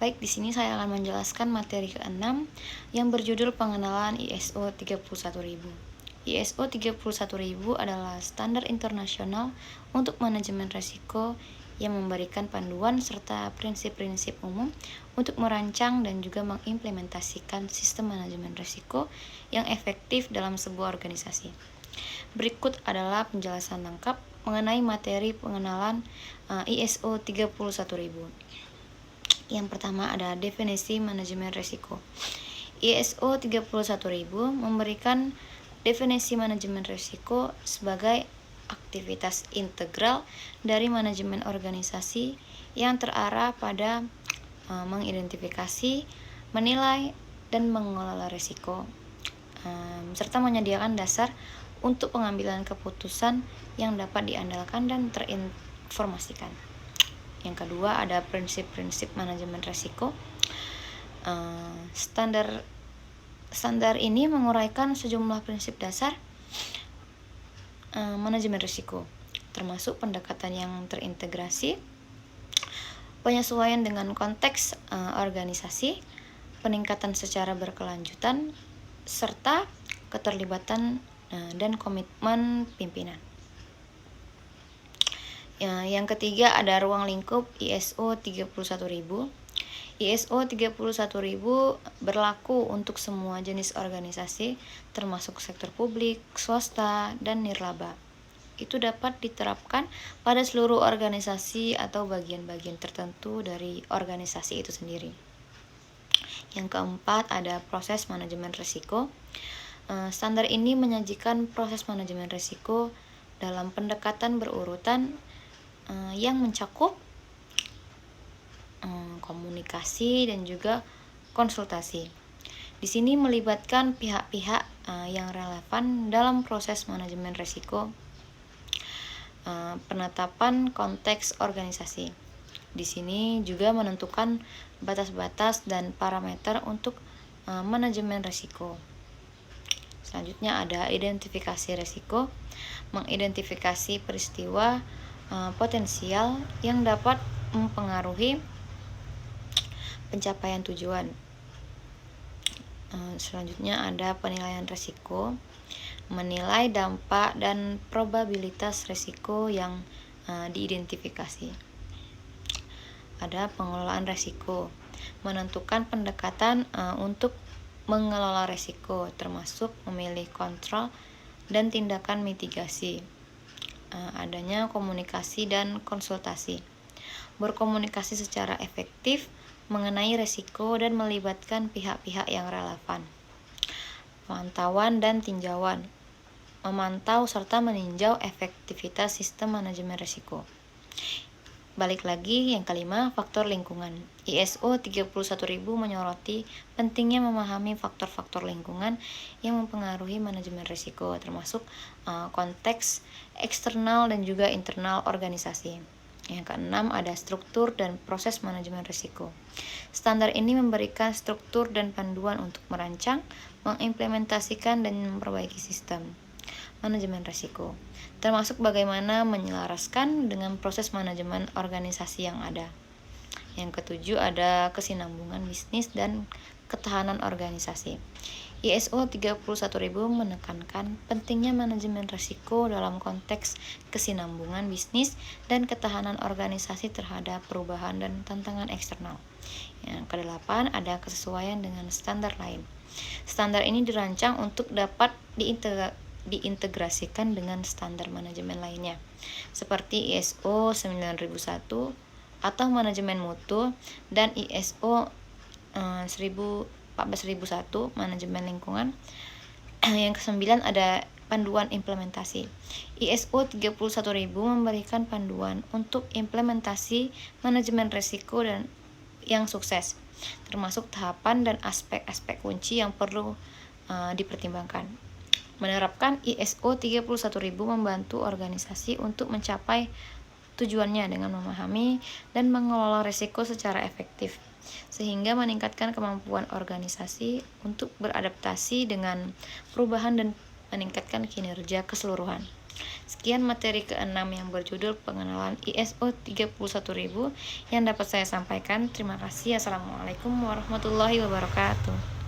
Baik, di sini saya akan menjelaskan materi ke-6 yang berjudul pengenalan ISO 31000. ISO 31000 adalah standar internasional untuk manajemen risiko yang memberikan panduan serta prinsip-prinsip umum untuk merancang dan juga mengimplementasikan sistem manajemen risiko yang efektif dalam sebuah organisasi. Berikut adalah penjelasan lengkap mengenai materi pengenalan ISO 31000. Yang pertama ada definisi manajemen risiko. ISO 31000 memberikan definisi manajemen risiko sebagai aktivitas integral dari manajemen organisasi yang terarah pada mengidentifikasi, menilai, dan mengelola risiko, serta menyediakan dasar untuk pengambilan keputusan yang dapat diandalkan dan terinformasikan. Yang kedua ada prinsip-prinsip manajemen risiko. Standar ini menguraikan sejumlah prinsip dasar manajemen risiko, termasuk pendekatan yang terintegrasi, penyesuaian dengan konteks organisasi, peningkatan secara berkelanjutan, serta keterlibatan dan komitmen pimpinan. Yang ketiga ada ruang lingkup ISO 31000. ISO 31000 berlaku untuk semua jenis organisasi, termasuk sektor publik, swasta, dan nirlaba. Itu dapat diterapkan pada seluruh organisasi atau bagian-bagian tertentu dari organisasi itu sendiri. Yang keempat ada proses manajemen risiko. Standar ini menyajikan proses manajemen risiko dalam pendekatan berurutan yang mencakup komunikasi dan juga konsultasi. Di sini melibatkan pihak-pihak yang relevan dalam proses manajemen risiko, penetapan konteks organisasi. Di sini juga menentukan batas-batas dan parameter untuk manajemen risiko. Selanjutnya ada identifikasi risiko, mengidentifikasi peristiwa potensial yang dapat mempengaruhi pencapaian tujuan. Selanjutnya ada penilaian risiko, menilai dampak dan probabilitas risiko yang diidentifikasi. Ada pengelolaan risiko, menentukan pendekatan untuk mengelola risiko, termasuk memilih kontrol dan tindakan mitigasi. Adanya komunikasi dan konsultasi, berkomunikasi secara efektif mengenai risiko dan melibatkan pihak-pihak yang relevan. Pemantauan dan tinjauan, memantau serta meninjau efektivitas sistem manajemen risiko. Balik lagi yang kelima, faktor lingkungan. ISO 31000 menyoroti pentingnya memahami faktor-faktor lingkungan yang mempengaruhi manajemen risiko, termasuk konteks eksternal dan juga internal organisasi. Yang keenam ada struktur dan proses manajemen risiko. Standar ini memberikan struktur dan panduan untuk merancang, mengimplementasikan dan memperbaiki sistem manajemen risiko, termasuk bagaimana menyelaraskan dengan proses manajemen organisasi yang ada. Yang ketujuh ada kesinambungan bisnis dan ketahanan organisasi. ISO 31000 menekankan pentingnya manajemen risiko dalam konteks kesinambungan bisnis dan ketahanan organisasi terhadap perubahan dan tantangan eksternal. Yang kedelapan ada kesesuaian dengan standar lain. Standar ini dirancang untuk dapat diintegrasikan dengan standar manajemen lainnya, seperti ISO 9001 atau manajemen mutu dan ISO 14001 manajemen lingkungan. Yang kesembilan ada panduan implementasi. ISO 31000 memberikan panduan untuk implementasi manajemen risiko dan yang sukses, termasuk tahapan dan aspek-aspek kunci yang perlu dipertimbangkan. Menerapkan ISO 31000 membantu organisasi untuk mencapai tujuannya dengan memahami dan mengelola risiko secara efektif, sehingga meningkatkan kemampuan organisasi untuk beradaptasi dengan perubahan dan meningkatkan kinerja keseluruhan. Sekian materi ke-6 yang berjudul pengenalan ISO 31000 yang dapat saya sampaikan. Terima kasih. Assalamualaikum warahmatullahi wabarakatuh.